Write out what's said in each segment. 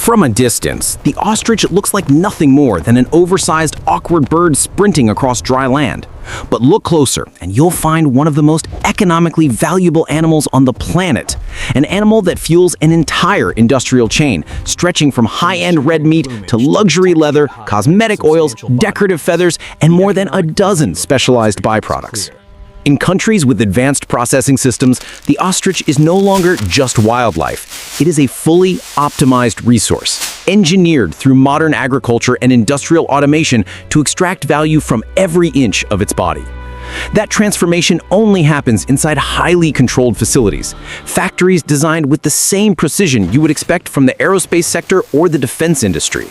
From a distance, the ostrich looks like nothing more than an oversized, awkward bird sprinting across dry land. But look closer, and you'll find one of the most economically valuable animals on the planet. An animal that fuels an entire industrial chain, stretching from high-end red meat to luxury leather, cosmetic oils, decorative feathers, and more than a dozen specialized byproducts. In countries with advanced processing systems, the ostrich is no longer just wildlife. It is a fully optimized resource, engineered through modern agriculture and industrial automation to extract value from every inch of its body. That transformation only happens inside highly controlled facilities, factories designed with the same precision you would expect from the aerospace sector or the defense industry.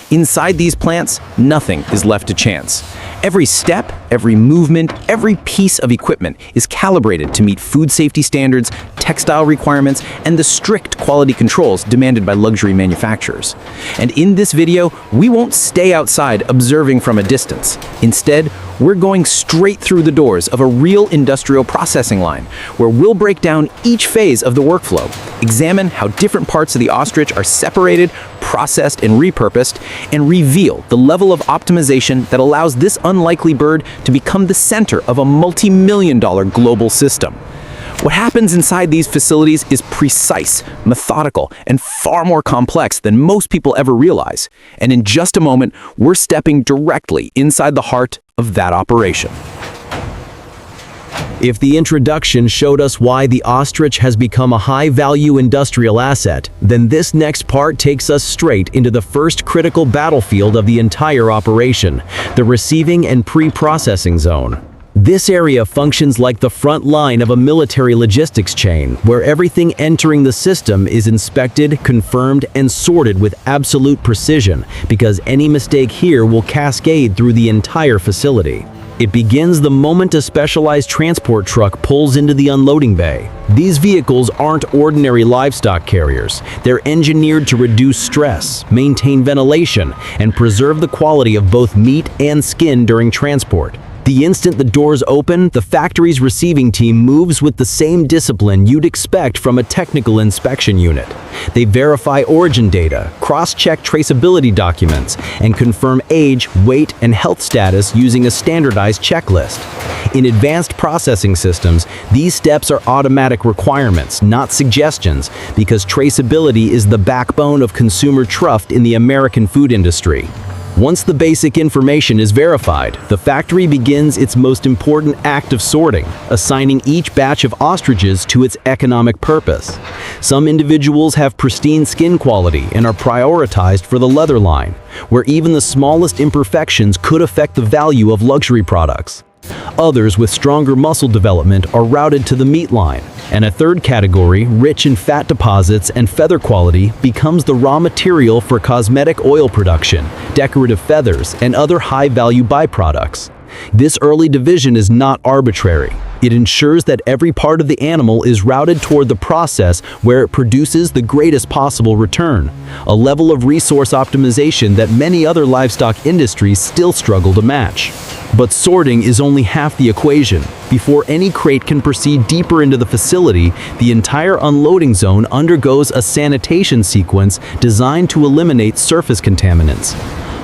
Inside these plants, nothing is left to chance. Every step, every movement, every piece of equipment is calibrated to meet food safety standards, textile requirements, and the strict quality controls demanded by luxury manufacturers. And in this video, we won't stay outside observing from a distance. Instead, we're going straight through the doors of a real industrial processing line, where we'll break down each phase of the workflow, examine how different parts of the ostrich are separated, processed, and repurposed, and reveal the level of optimization that allows this unlikely bird to become the center of a multi-million-dollar global system. What happens inside these facilities is precise, methodical, and far more complex than most people ever realize. And in just a moment, we're stepping directly inside the heart of that operation. If the introduction showed us why the ostrich has become a high-value industrial asset, then this next part takes us straight into the first critical battlefield of the entire operation, the receiving and pre-processing zone. This area functions like the front line of a military logistics chain, where everything entering the system is inspected, confirmed, and sorted with absolute precision, because any mistake here will cascade through the entire facility. It begins the moment a specialized transport truck pulls into the unloading bay. These vehicles aren't ordinary livestock carriers. They're engineered to reduce stress, maintain ventilation, and preserve the quality of both meat and skin during transport. The instant the doors open, the factory's receiving team moves with the same discipline you'd expect from a technical inspection unit. They verify origin data, cross-check traceability documents, and confirm age, weight, and health status using a standardized checklist. In advanced processing systems, these steps are automatic requirements, not suggestions, because traceability is the backbone of consumer trust in the American food industry. Once the basic information is verified, the factory begins its most important act of sorting, assigning each batch of ostriches to its economic purpose. Some individuals have pristine skin quality and are prioritized for the leather line, where even the smallest imperfections could affect the value of luxury products. Others with stronger muscle development are routed to the meat line, and a third category, rich in fat deposits and feather quality, becomes the raw material for cosmetic oil production, decorative feathers, and other high-value byproducts. This early division is not arbitrary. It ensures that every part of the animal is routed toward the process where it produces the greatest possible return, a level of resource optimization that many other livestock industries still struggle to match. But sorting is only half the equation. Before any crate can proceed deeper into the facility, the entire unloading zone undergoes a sanitation sequence designed to eliminate surface contaminants.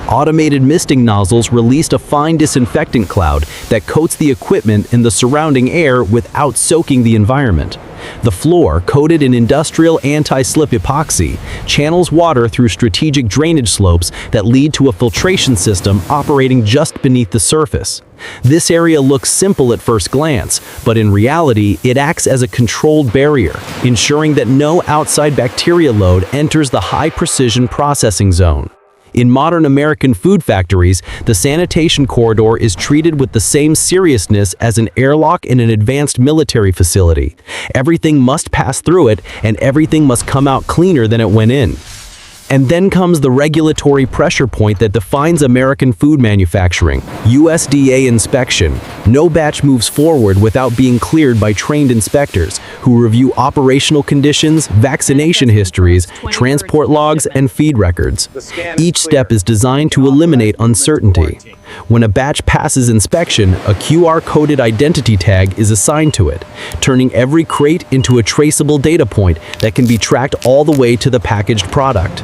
Automated misting nozzles release a fine disinfectant cloud that coats the equipment and the surrounding air without soaking the environment. The floor, coated in industrial anti-slip epoxy, channels water through strategic drainage slopes that lead to a filtration system operating just beneath the surface. This area looks simple at first glance, but in reality, it acts as a controlled barrier, ensuring that no outside bacteria load enters the high-precision processing zone. In modern American food factories, the sanitation corridor is treated with the same seriousness as an airlock in an advanced military facility. Everything must pass through it, and everything must come out cleaner than it went in. And then comes the regulatory pressure point that defines American food manufacturing: USDA inspection. No batch moves forward without being cleared by trained inspectors who review operational conditions, vaccination histories, transport logs, and feed records. Each step is designed to eliminate uncertainty. When a batch passes inspection, a QR-coded identity tag is assigned to it, turning every crate into a traceable data point that can be tracked all the way to the packaged product.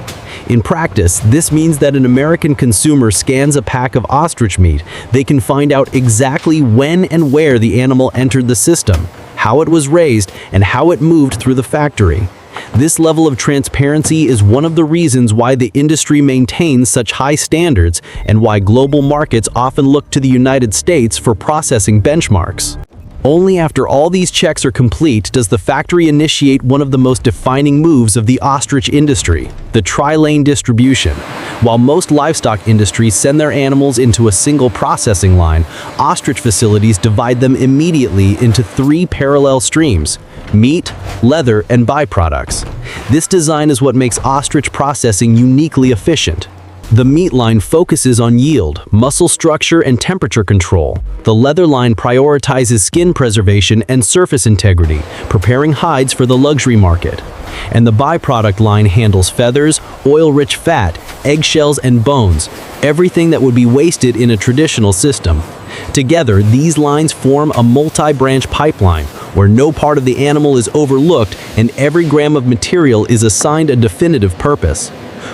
In practice, this means that an American consumer scans a pack of ostrich meat, they can find out exactly when and where the animal entered the system, how it was raised, and how it moved through the factory. This level of transparency is one of the reasons why the industry maintains such high standards and why global markets often look to the United States for processing benchmarks. Only after all these checks are complete does the factory initiate one of the most defining moves of the ostrich industry, the tri-lane distribution. While most livestock industries send their animals into a single processing line, ostrich facilities divide them immediately into 3 parallel streams: meat, leather, and byproducts. This design is what makes ostrich processing uniquely efficient. The meat line focuses on yield, muscle structure, and temperature control. The leather line prioritizes skin preservation and surface integrity, preparing hides for the luxury market. And the byproduct line handles feathers, oil-rich fat, eggshells, and bones, everything that would be wasted in a traditional system. Together, these lines form a multi-branch pipeline, where no part of the animal is overlooked and every gram of material is assigned a definitive purpose.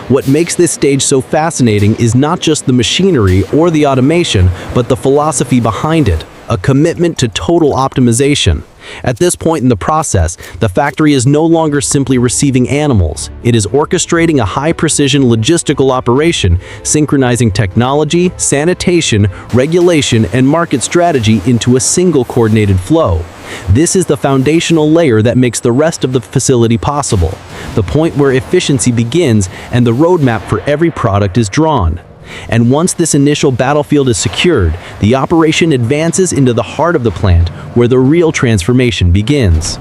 What makes this stage so fascinating is not just the machinery or the automation, but the philosophy behind it, a commitment to total optimization. At this point in the process, the factory is no longer simply receiving animals. It is orchestrating a high-precision logistical operation, synchronizing technology, sanitation, regulation, and market strategy into a single coordinated flow. This is the foundational layer that makes the rest of the facility possible, the point where efficiency begins and the roadmap for every product is drawn. And once this initial battlefield is secured, the operation advances into the heart of the plant, where the real transformation begins.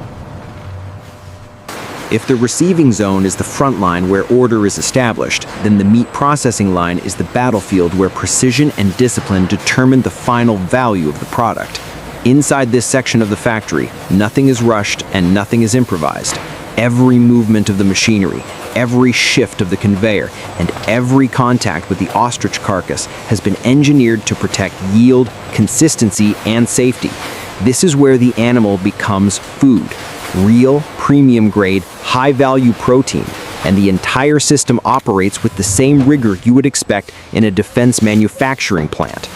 If the receiving zone is the front line where order is established, then the meat processing line is the battlefield where precision and discipline determine the final value of the product. Inside this section of the factory, nothing is rushed and nothing is improvised. Every movement of the machinery, every shift of the conveyor, and every contact with the ostrich carcass has been engineered to protect yield, consistency, and safety. This is where the animal becomes food, real, premium-grade, high-value protein, and the entire system operates with the same rigor you would expect in a defense manufacturing plant.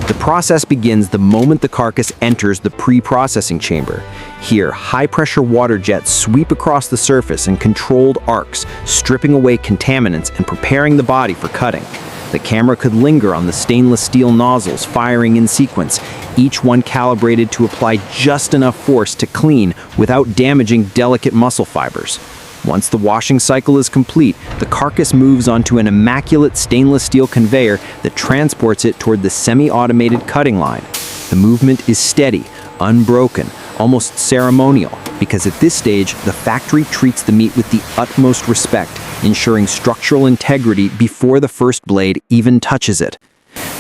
The process begins the moment the carcass enters the pre-processing chamber. Here, high-pressure water jets sweep across the surface in controlled arcs, stripping away contaminants and preparing the body for cutting. The camera could linger on the stainless steel nozzles firing in sequence, each one calibrated to apply just enough force to clean without damaging delicate muscle fibers. Once the washing cycle is complete, the carcass moves onto an immaculate stainless steel conveyor that transports it toward the semi-automated cutting line. The movement is steady, unbroken, almost ceremonial, because at this stage, the factory treats the meat with the utmost respect, ensuring structural integrity before the first blade even touches it.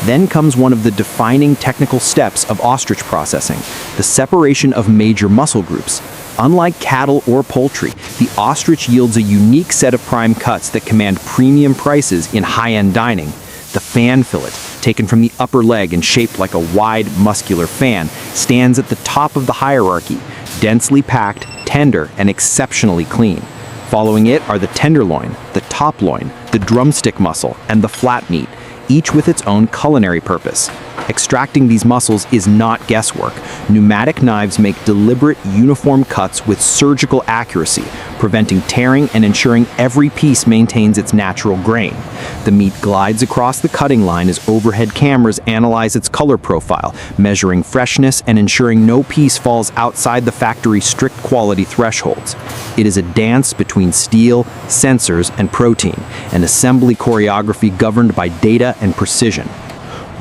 Then comes one of the defining technical steps of ostrich processing, the separation of major muscle groups. Unlike cattle or poultry, the ostrich yields a unique set of prime cuts that command premium prices in high-end dining. The fan fillet, taken from the upper leg and shaped like a wide, muscular fan, stands at the top of the hierarchy, densely packed, tender, and exceptionally clean. Following it are the tenderloin, the top loin, the drumstick muscle, and the flat meat, each with its own culinary purpose. Extracting these muscles is not guesswork. Pneumatic knives make deliberate, uniform cuts with surgical accuracy, preventing tearing and ensuring every piece maintains its natural grain. The meat glides across the cutting line as overhead cameras analyze its color profile, measuring freshness and ensuring no piece falls outside the factory's strict quality thresholds. It is a dance between steel, sensors, and protein, an assembly choreography governed by data and precision.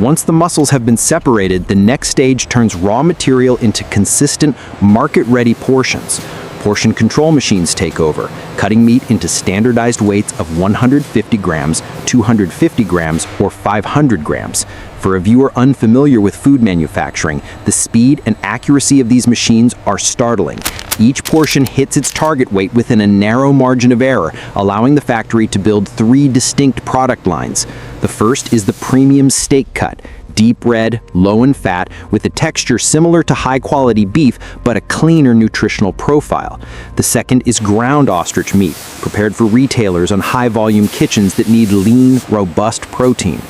Once the muscles have been separated, the next stage turns raw material into consistent, market-ready portions. Portion control machines take over, cutting meat into standardized weights of 150 grams, 250 grams, or 500 grams. For a viewer unfamiliar with food manufacturing, the speed and accuracy of these machines are startling. Each portion hits its target weight within a narrow margin of error, allowing the factory to build 3 distinct product lines. The first is the premium steak cut, deep red, low in fat, with a texture similar to high-quality beef but a cleaner nutritional profile. The second is ground ostrich meat, prepared for retailers on high-volume kitchens that need lean, robust protein.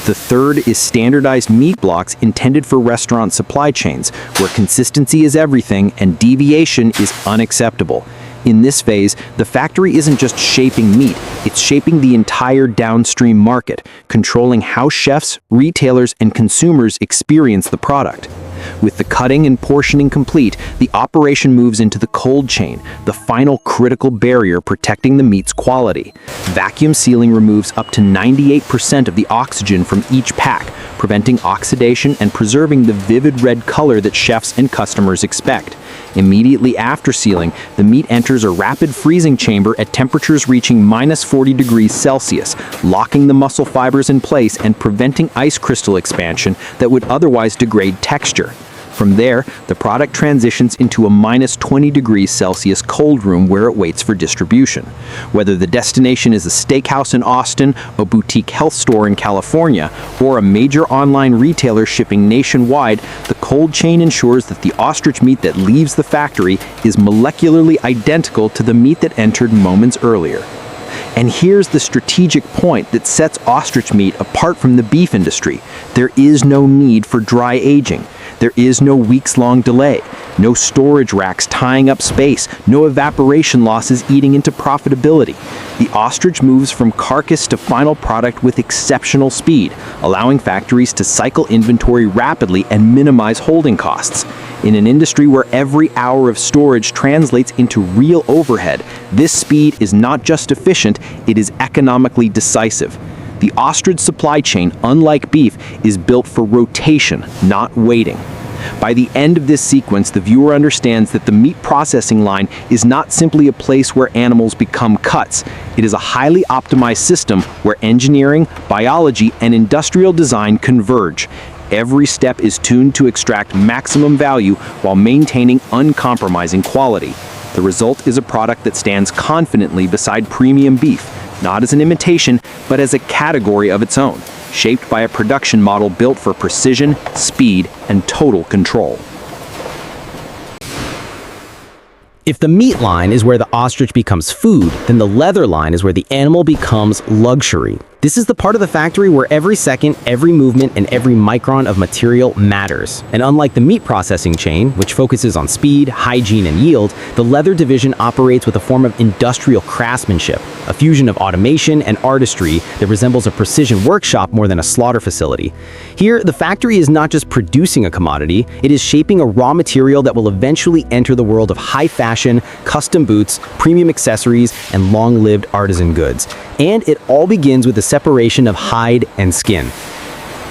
The third is standardized meat blocks intended for restaurant supply chains, where consistency is everything and deviation is unacceptable. In this phase, the factory isn't just shaping meat, it's shaping the entire downstream market, controlling how chefs, retailers, and consumers experience the product. With the cutting and portioning complete, the operation moves into the cold chain, the final critical barrier protecting the meat's quality. Vacuum sealing removes up to 98% of the oxygen from each pack, preventing oxidation and preserving the vivid red color that chefs and customers expect. Immediately after sealing, the meat enters a rapid freezing chamber at temperatures reaching -40 degrees Celsius, locking the muscle fibers in place and preventing ice crystal expansion that would otherwise degrade texture. From there, the product transitions into a -20 degrees Celsius cold room where it waits for distribution. Whether the destination is a steakhouse in Austin, a boutique health store in California, or a major online retailer shipping nationwide, the cold chain ensures that the ostrich meat that leaves the factory is molecularly identical to the meat that entered moments earlier. And here's the strategic point that sets ostrich meat apart from the beef industry. There is no need for dry aging. There is no weeks-long delay, no storage racks tying up space, no evaporation losses eating into profitability. The ostrich moves from carcass to final product with exceptional speed, allowing factories to cycle inventory rapidly and minimize holding costs. In an industry where every hour of storage translates into real overhead, this speed is not just efficient, it is economically decisive. The ostrich supply chain, unlike beef, is built for rotation, not waiting. By the end of this sequence, the viewer understands that the meat processing line is not simply a place where animals become cuts. It is a highly optimized system where engineering, biology, and industrial design converge. Every step is tuned to extract maximum value while maintaining uncompromising quality. The result is a product that stands confidently beside premium beef, not as an imitation, but as a category of its own, shaped by a production model built for precision, speed, and total control. If the meat line is where the ostrich becomes food, then the leather line is where the animal becomes luxury. This is the part of the factory where every second, every movement, and every micron of material matters. And unlike the meat processing chain, which focuses on speed, hygiene, and yield, the leather division operates with a form of industrial craftsmanship, a fusion of automation and artistry that resembles a precision workshop more than a slaughter facility. Here, the factory is not just producing a commodity, it is shaping a raw material that will eventually enter the world of high fashion, custom boots, premium accessories, and long-lived artisan goods. And it all begins with the separation of hide and skin.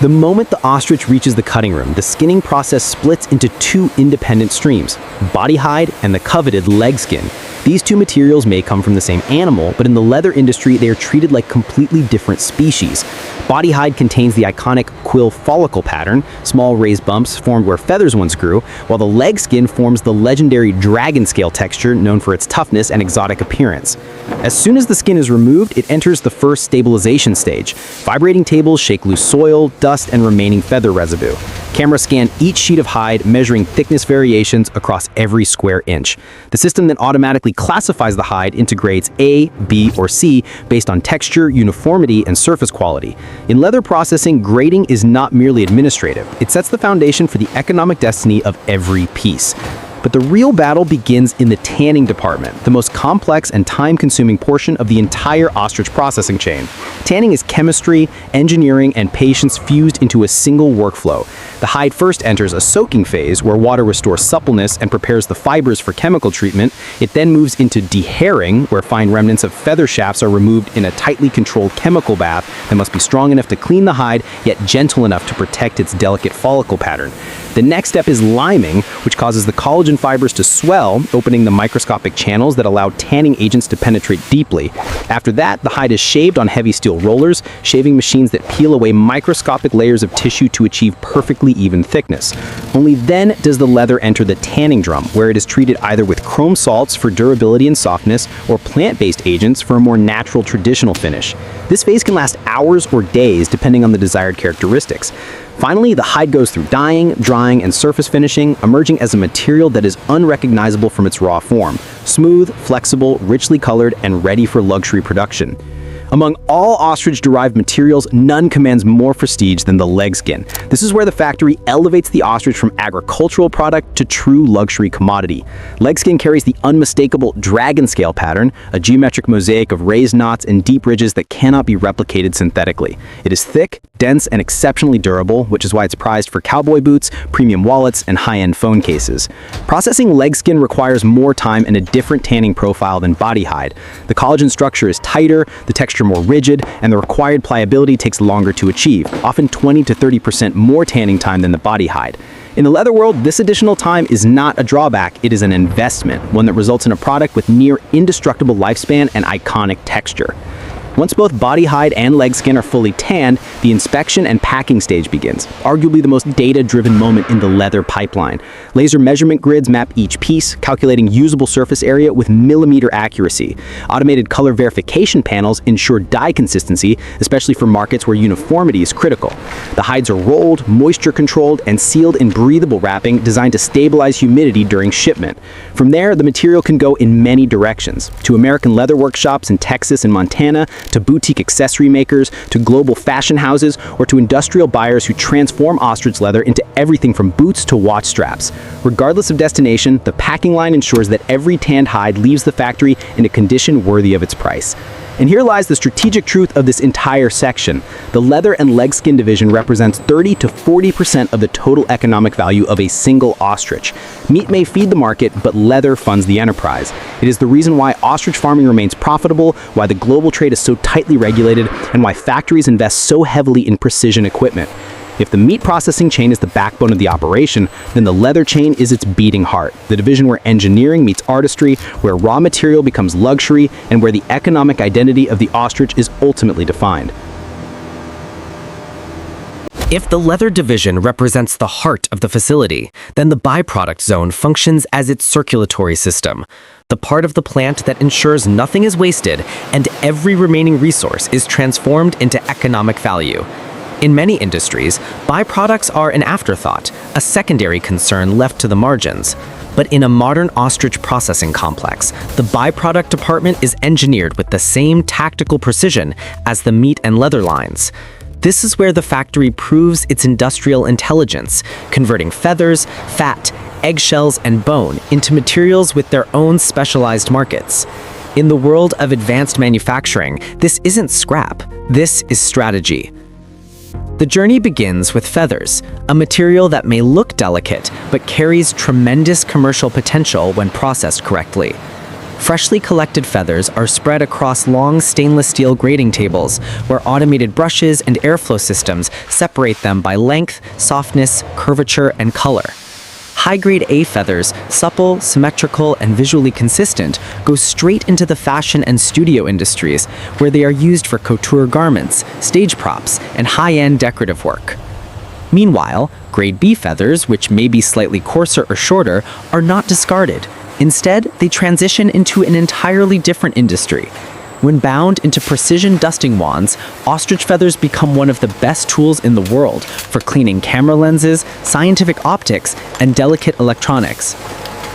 The moment the ostrich reaches the cutting room, the skinning process splits into two independent streams, body hide and the coveted leg skin. These two materials may come from the same animal, but in the leather industry, they are treated like completely different species. Body hide contains the iconic quill follicle pattern, small raised bumps formed where feathers once grew, while the leg skin forms the legendary dragon scale texture known for its toughness and exotic appearance. As soon as the skin is removed, it enters the first stabilization stage. Vibrating tables shake loose soil, dust, and remaining feather residue. Cameras scan each sheet of hide, measuring thickness variations across every square inch. The system then automatically classifies the hide into grades A, B, or C based on texture, uniformity, and surface quality. In leather processing, grading is not merely administrative. It sets the foundation for the economic destiny of every piece. But the real battle begins in the tanning department, the most complex and time-consuming portion of the entire ostrich processing chain. Tanning is chemistry, engineering, and patience fused into a single workflow. The hide first enters a soaking phase where water restores suppleness and prepares the fibers for chemical treatment. It then moves into dehairing, where fine remnants of feather shafts are removed in a tightly controlled chemical bath that must be strong enough to clean the hide, yet gentle enough to protect its delicate follicle pattern. The next step is liming, which causes the collagen fibers to swell, opening the microscopic channels that allow tanning agents to penetrate deeply. After that, the hide is shaved on heavy steel rollers, shaving machines that peel away microscopic layers of tissue to achieve perfectly even thickness. Only then does the leather enter the tanning drum, where it is treated either with chrome salts for durability and softness, or plant-based agents for a more natural traditional finish. This phase can last hours or days, depending on the desired characteristics. Finally, the hide goes through dyeing, drying, and surface finishing, emerging as a material that is unrecognizable from its raw form: smooth, flexible, richly colored, and ready for luxury production. Among all ostrich-derived materials, none commands more prestige than the leg skin. This is where the factory elevates the ostrich from agricultural product to true luxury commodity. Leg skin carries the unmistakable dragon scale pattern, a geometric mosaic of raised knots and deep ridges that cannot be replicated synthetically. It is thick, dense, and exceptionally durable, which is why it's prized for cowboy boots, premium wallets, and high-end phone cases. Processing leg skin requires more time and a different tanning profile than body hide. The collagen structure is tighter, the texture more rigid, and the required pliability takes longer to achieve, often 20 to 30% more tanning time than the body hide. In the leather world, this additional time is not a drawback, it is an investment, one that results in a product with near indestructible lifespan and iconic texture. Once both body hide and leg skin are fully tanned, the inspection and packing stage begins, arguably the most data-driven moment in the leather pipeline. Laser measurement grids map each piece, calculating usable surface area with millimeter accuracy. Automated color verification panels ensure dye consistency, especially for markets where uniformity is critical. The hides are rolled, moisture-controlled, and sealed in breathable wrapping designed to stabilize humidity during shipment. From there, the material can go in many directions, to American leather workshops in Texas and Montana, to boutique accessory makers, to global fashion houses, or to industrial buyers who transform ostrich leather into everything from boots to watch straps. Regardless of destination, the packing line ensures that every tanned hide leaves the factory in a condition worthy of its price. And here lies the strategic truth of this entire section. The leather and leg skin division represents 30 to 40% of the total economic value of a single ostrich. Meat may feed the market, but leather funds the enterprise. It is the reason why ostrich farming remains profitable, why the global trade is so tightly regulated, and why factories invest so heavily in precision equipment. If the meat processing chain is the backbone of the operation, then the leather chain is its beating heart, the division where engineering meets artistry, where raw material becomes luxury, and where the economic identity of the ostrich is ultimately defined. If the leather division represents the heart of the facility, then the byproduct zone functions as its circulatory system, the part of the plant that ensures nothing is wasted and every remaining resource is transformed into economic value. In many industries, byproducts are an afterthought, a secondary concern left to the margins. But in a modern ostrich processing complex, the byproduct department is engineered with the same tactical precision as the meat and leather lines. This is where the factory proves its industrial intelligence, converting feathers, fat, eggshells, and bone into materials with their own specialized markets. In the world of advanced manufacturing, this isn't scrap, this is strategy. The journey begins with feathers, a material that may look delicate, but carries tremendous commercial potential when processed correctly. Freshly collected feathers are spread across long stainless steel grading tables, where automated brushes and airflow systems separate them by length, softness, curvature, and color. High-grade A feathers, supple, symmetrical, and visually consistent, go straight into the fashion and studio industries, where they are used for couture garments, stage props, and high-end decorative work. Meanwhile, grade B feathers, which may be slightly coarser or shorter, are not discarded. Instead, they transition into an entirely different industry. When bound into precision dusting wands, ostrich feathers become one of the best tools in the world for cleaning camera lenses, scientific optics, and delicate electronics.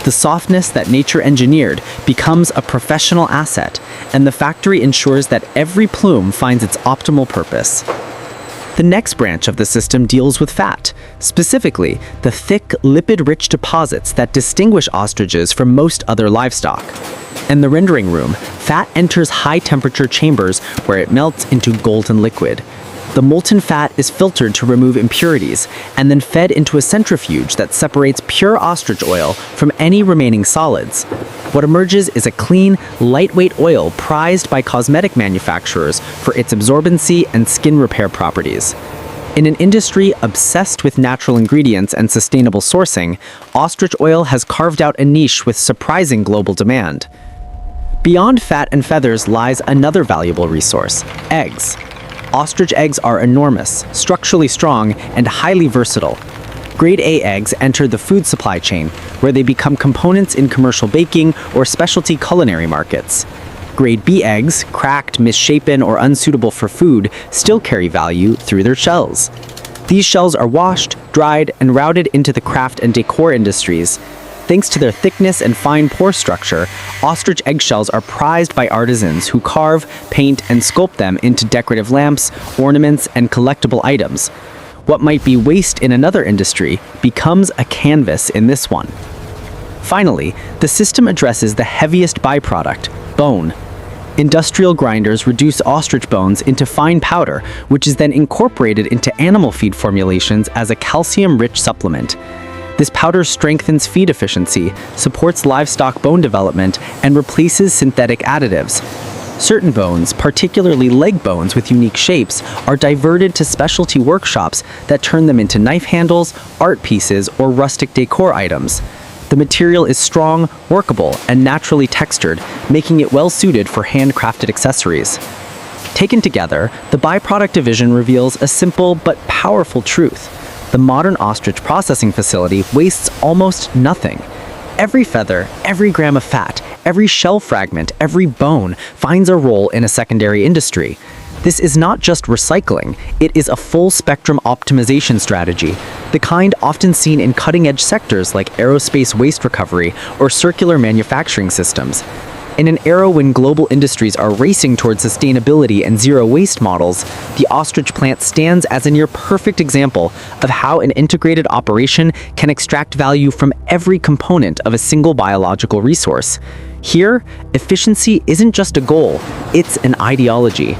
The softness that nature engineered becomes a professional asset, and the factory ensures that every plume finds its optimal purpose. The next branch of the system deals with fat, specifically the thick, lipid-rich deposits that distinguish ostriches from most other livestock. In the rendering room, fat enters high-temperature chambers where it melts into golden liquid. The molten fat is filtered to remove impurities and then fed into a centrifuge that separates pure ostrich oil from any remaining solids. What emerges is a clean, lightweight oil prized by cosmetic manufacturers for its absorbency and skin repair properties. In an industry obsessed with natural ingredients and sustainable sourcing, ostrich oil has carved out a niche with surprising global demand. Beyond fat and feathers lies another valuable resource: eggs. Ostrich eggs are enormous, structurally strong, and highly versatile. Grade A eggs enter the food supply chain, where they become components in commercial baking or specialty culinary markets. Grade B eggs, cracked, misshapen, or unsuitable for food, still carry value through their shells. These shells are washed, dried, and routed into the craft and decor industries. Thanks to their thickness and fine pore structure, ostrich eggshells are prized by artisans who carve, paint, and sculpt them into decorative lamps, ornaments, and collectible items. What might be waste in another industry becomes a canvas in this one. Finally, the system addresses the heaviest byproduct, bone. Industrial grinders reduce ostrich bones into fine powder, which is then incorporated into animal feed formulations as a calcium-rich supplement. This powder strengthens feed efficiency, supports livestock bone development, and replaces synthetic additives. Certain bones, particularly leg bones with unique shapes, are diverted to specialty workshops that turn them into knife handles, art pieces, or rustic decor items. The material is strong, workable, and naturally textured, making it well suited for handcrafted accessories. Taken together, the byproduct division reveals a simple but powerful truth. The modern ostrich processing facility wastes almost nothing. Every feather, every gram of fat, every shell fragment, every bone finds a role in a secondary industry. This is not just recycling, it is a full-spectrum optimization strategy, the kind often seen in cutting-edge sectors like aerospace waste recovery or circular manufacturing systems. In an era when global industries are racing towards sustainability and zero-waste models, the ostrich plant stands as a near-perfect example of how an integrated operation can extract value from every component of a single biological resource. Here, efficiency isn't just a goal, it's an ideology.